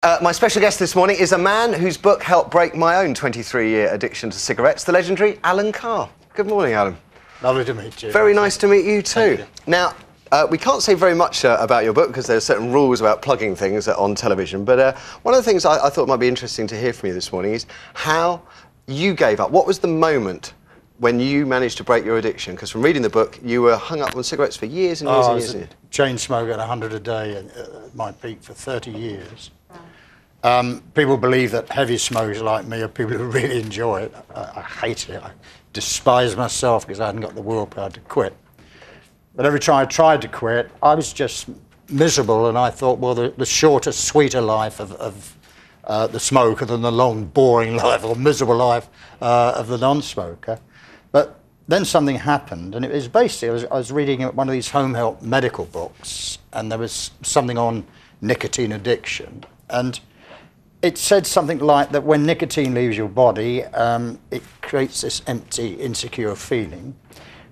My special guest this morning is a man whose book helped break my own 23-year addiction to cigarettes, the legendary Alan Carr. Good morning, Alan. Lovely to meet you. Very nice to meet you too. You. Now, we can't say very much about your book because there are certain rules about plugging things on television, but one of the things I thought might be interesting to hear from you this morning is how you gave up. What was the moment when you managed to break your addiction? Because from reading the book, you were hung up on cigarettes for years and years and years. I was a chain smoker at 100 a day at my peak for 30 years. People believe that heavy smokers like me are people who really enjoy it. I hate it. I despise myself because I hadn't got the willpower to quit. But every time I tried to quit, I was just miserable, and I thought, well, the shorter, sweeter life of the smoker than the long, boring life or miserable life of the non-smoker. But then something happened, and it was basically, I was reading one of these home help medical books, and there was something on nicotine addiction, and it said something like that when nicotine leaves your body, it creates this empty, insecure feeling.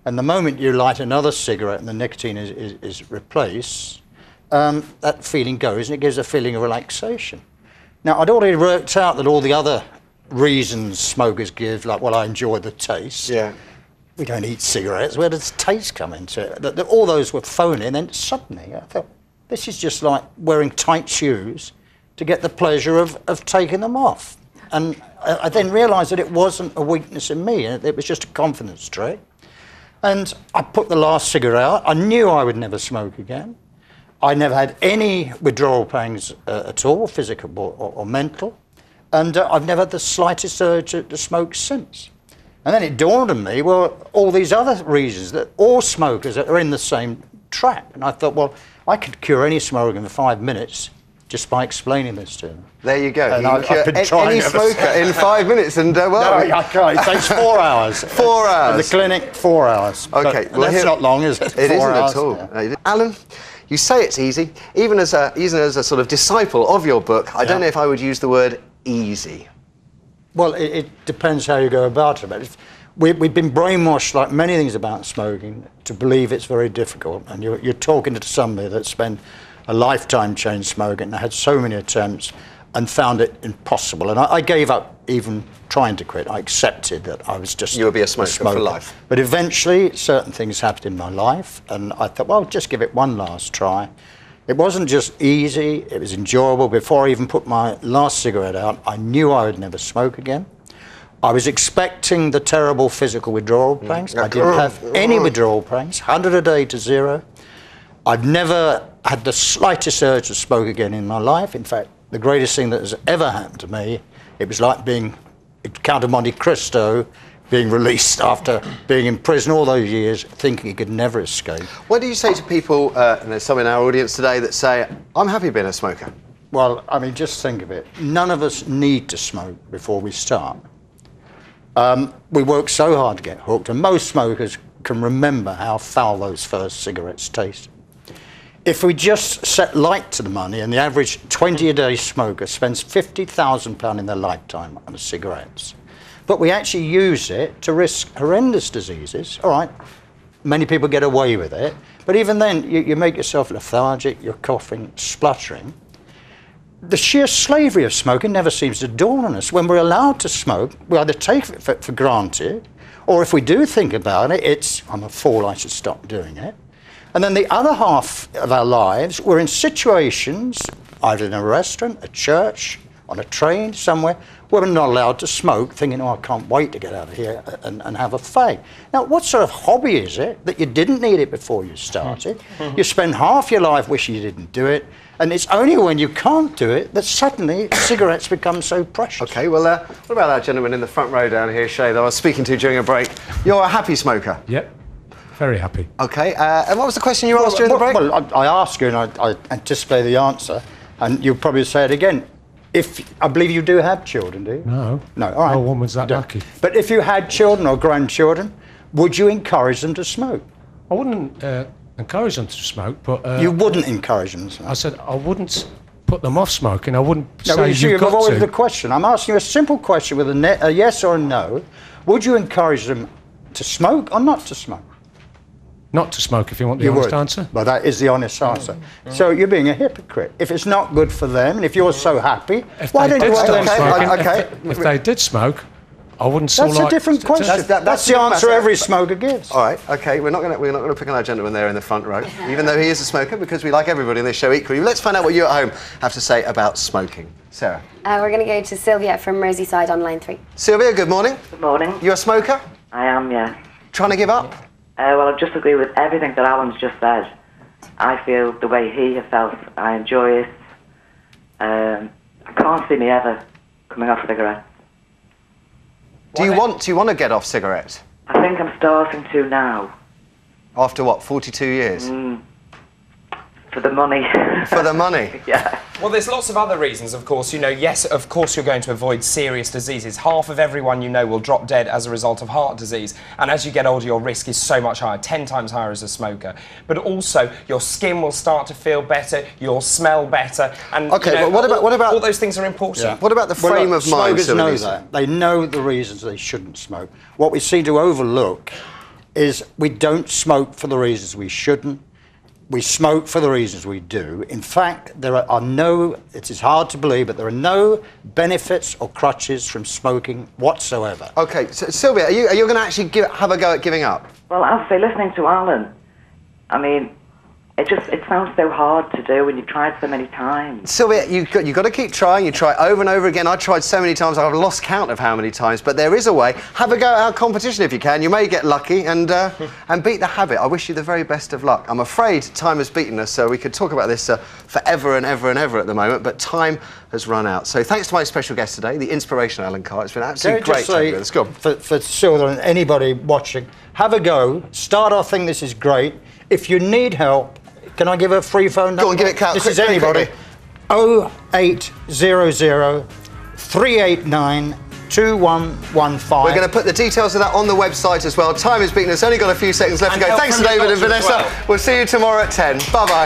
And the moment you light another cigarette and the nicotine is replaced, that feeling goes and it gives a feeling of relaxation. Now, I'd already worked out that all the other reasons smokers give, like, well, I enjoy the taste. Yeah. We don't eat cigarettes. Where does taste come into it? That all those were phony. And then suddenly I thought, this is just like wearing tight shoes to get the pleasure of taking them off. And I then realised that it wasn't a weakness in me, it was just a confidence trait. And I put the last cigarette out. I knew I would never smoke again. I never had any withdrawal pangs at all, physical or mental. And I've never had the slightest urge to smoke since. And then it dawned on me, well, all these other reasons that all smokers are in the same trap. And I thought, well, I could cure any smoker in 5 minutes just by explaining this to them. There you go. And you cure any smoker in 5 minutes, and well, no, I can't. It takes 4 hours. 4 hours. At the clinic, 4 hours. Okay, but well, that's not long, is it? It isn't hours, at all. yeah. Alan, you say it's easy. Even as a sort of disciple of your book, I don't know if I would use the word easy. Well, it depends how you go about it. But we've been brainwashed, like many things about smoking, to believe it's very difficult. And you're talking to somebody that spent a lifetime chain smoking and had so many attempts and found it impossible. And I gave up even trying to quit. I accepted that I was just you would be a smoker for life. But eventually, certain things happened in my life, and I thought, well, just give it one last try. It wasn't just easy, it was enjoyable. Before I even put my last cigarette out, I knew I would never smoke again. I was expecting the terrible physical withdrawal pangs. I didn't have any withdrawal pangs, 100 a day to 0. I've never had the slightest urge to smoke again in my life. In fact, the greatest thing that has ever happened to me, it was like being Count of Monte Cristo, being released after being in prison all those years, thinking he could never escape. What do you say to people, and there's some in our audience today, that say, I'm happy being a smoker? Well, I mean, just think of it. None of us need to smoke before we start. We work so hard to get hooked, and most smokers can remember how foul those first cigarettes taste. If we just set light to the money, and the average 20-a-day smoker spends £50,000 in their lifetime on cigarettes, but we actually use it to risk horrendous diseases, all right, many people get away with it, but even then, you make yourself lethargic, you're coughing, spluttering. The sheer slavery of smoking never seems to dawn on us. When we're allowed to smoke, we either take it for granted, or if we do think about it, it's, I'm a fool, I should stop doing it. And then the other half of our lives, we're in situations, either in a restaurant, a church, on a train, somewhere, where we're not allowed to smoke, thinking, oh, I can't wait to get out of here and have a fag. Now, what sort of hobby is it that you didn't need it before you started? You spend half your life wishing you didn't do it, and it's only when you can't do it that suddenly cigarettes become so precious. OK, well, what about that gentleman in the front row down here, Shay, that I was speaking to during a break? You're a happy smoker? Yep. Very happy. OK, and what was the question you asked during the break? Well, I asked you, and I anticipate the answer, and you'll probably say it again. I believe you do have children, do you? No. No, all right. No one was that lucky. But if you had children or grandchildren, would you encourage them to smoke? I wouldn't encourage them to smoke, but... you wouldn't encourage them to smoke? I said I wouldn't put them off smoking. I wouldn't say you've got to. Avoided the question. I'm asking you a simple question with a yes or a no. Would you encourage them to smoke or not to smoke? not to smoke if you want the honest answer. Well, that is the honest answer. So you're being a hypocrite. If it's not good for them, and if you're so happy, why don't you want them smoking? If they did smoke, I wouldn't so That's like... a different question. That's the answer every smoker gives. All right, OK, we're not going to pick on our gentleman there in the front row, even though he is a smoker, because we like everybody in this show equally. Let's find out what you at home have to say about smoking. Sarah? We're going to go to Sylvia from Merseyside on line 3. Sylvia, good morning. Good morning. You a smoker? I am, yeah. Trying to give up? Well, I just agree with everything that Alan's just said. I feel the way he has felt. I enjoy it. I can't see me ever coming off cigarettes. Do you want to get off cigarettes? I think I'm starting to now. After what, 42 years? For the money. For the money? Yeah. Well, there's lots of other reasons, of course. You know, yes, of course you're going to avoid serious diseases. Half of everyone you know will drop dead as a result of heart disease. And as you get older, your risk is so much higher, 10 times higher as a smoker. But also, your skin will start to feel better, you'll smell better. And, OK, you know, but what about... All those things are important. Yeah. What about the frame of mind? Smokers know that. They know the reasons they shouldn't smoke. What we seem to overlook is we don't smoke for the reasons we shouldn't. We smoke for the reasons we do. In fact, there are no, it is hard to believe, but there are no benefits or crutches from smoking whatsoever. OK, so Sylvia, are you going to actually have a go at giving up? Well, I'll say, listening to Alan, I mean, it sounds so hard to do when you've tried so many times. Sylvia, you've got to keep trying. You try over and over again. I tried so many times, I've lost count of how many times, but there is a way. Have a go at our competition if you can. You may get lucky and beat the habit. I wish you the very best of luck. I'm afraid time has beaten us, so we could talk about this forever and ever and ever at the moment, but time has run out. So thanks to my special guest today, the inspirational Alan Carr. It's been absolutely great to have you with us. Go on. For Sylvia and anybody watching, have a go. Start off thinking this is great. If you need help, can I give a free phone number? Go on, give it, Cal. This is anybody. 0800 389 2115. We're going to put the details of that on the website as well. Time is beaten us. Only got a few seconds left to go. Thanks to David and Vanessa. We'll see you tomorrow at 10. Bye-bye.